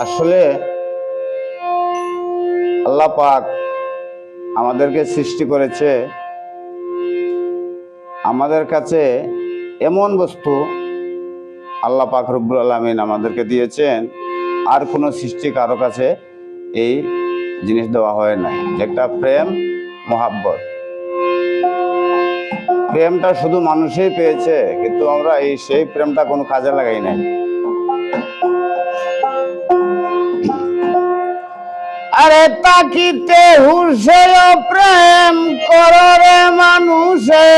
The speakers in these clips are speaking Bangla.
আসলে আল্লাহ পাক আমাদেরকে সৃষ্টি করেছে, আমাদের কাছে এমন বস্তু আল্লাহ পাক রব্বুল আলামিন আমাদেরকে দিয়েছেন, আর কোনো সৃষ্টি কারো কাছে এই জিনিস দেওয়া হয় নাই। একটা প্রেম, মহাব্বত। প্রেমটা শুধু মানুষই পেয়েছে, কিন্তু আমরা সেই প্রেমটা কোনো কাজে লাগাই নাই। আরে তাকিতে হুসে প্রেম করে মানুষে,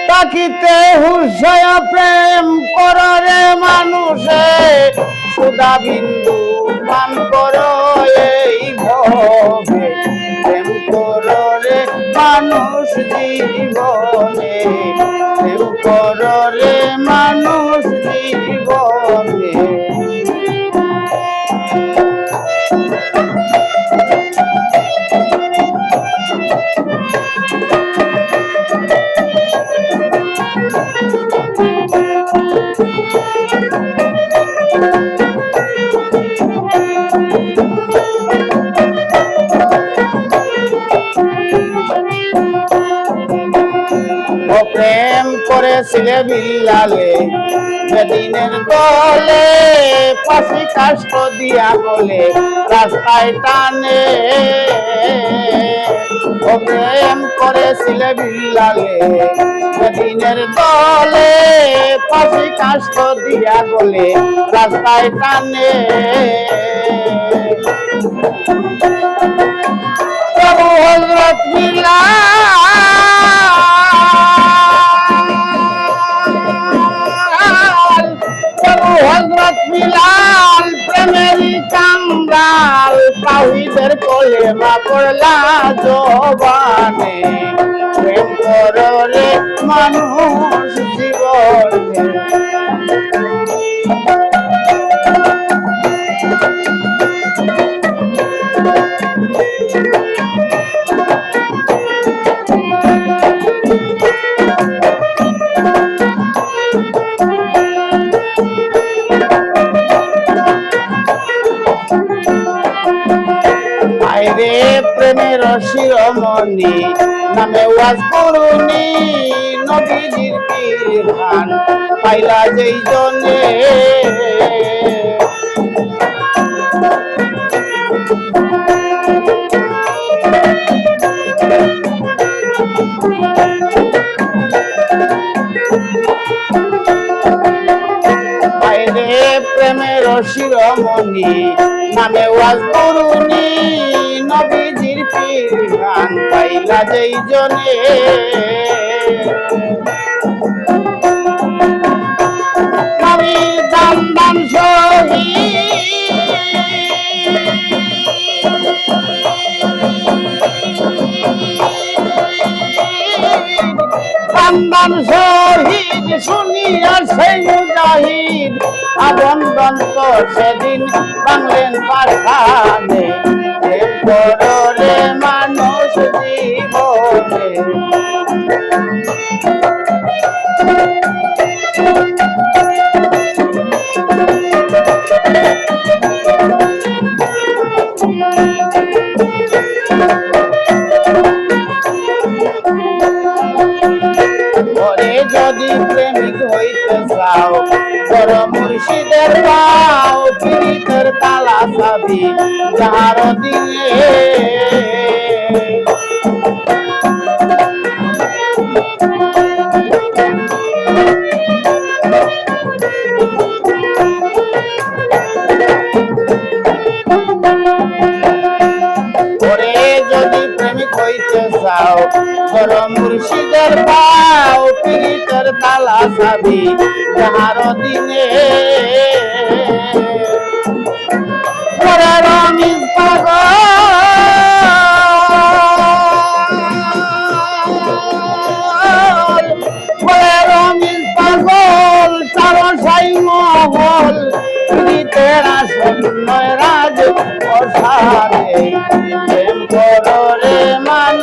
তাকিতে হুসে প্রেম করে মানুষে, সুধা বিন্দু পান করো এই ভবে, প্রেম করো রে মানুষ জীবনে, প্রেম করো রে মানুষ জীবনে। প্রেম করেছিলে বিল্লালে বেদিনের দলে, ফাঁসি কাষ্ট দিয়া বলে রাস্তায় টানে। ও প্রেম করেছিলে বিল্লালে বেদিনের দলে, ফাঁসি কাষ্ট দিয়া বলে রাস্তায় টানে। প্রভু হযরত হযরত বিলাল প্রেমেরই কাঙ্গাল, তাওহীদের কলেমা পড়লা জবানে, প্রেম করো রে মানুষ জীবনে। রে প্রেমের শিরোমণি নামে ওয়াজ করুনি, নবীজির পীর খান পাইলা যেই জনে। প্রেমের শিরোমণি নামে ওয়াজ করুনি, নবীজির পীর খান পাইলা যেই জনে। নবীর দাম দাম শহীদ শুনিয়া সেই মুজাহিদ আবন্দন তো সেদিন বাংলেন পাঠানে, প্রেম করো রে মানুষ জীবনে। যদি প্রেমিক হইতে চাও, বড় মুর্শিদের পাও, পীড়িতের তালা চাবি যাহার দিনে। যদি প্রেমিক হইতে চাও, বড় মুর্শিদের পাও, পীড়িতের তালা চাবি যাহার দিনে। রমিজ পাগল, রমিজ পাগল, চারো সাই মহল, পীড়িতের আসন নয় রাজ অসারে, প্রেম করো রে মানুষ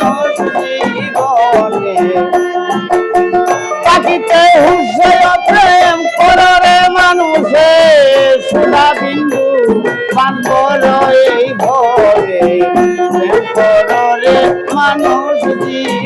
প্রাণ করো এই ভরে প্রেম করো রে মানুষ জীবন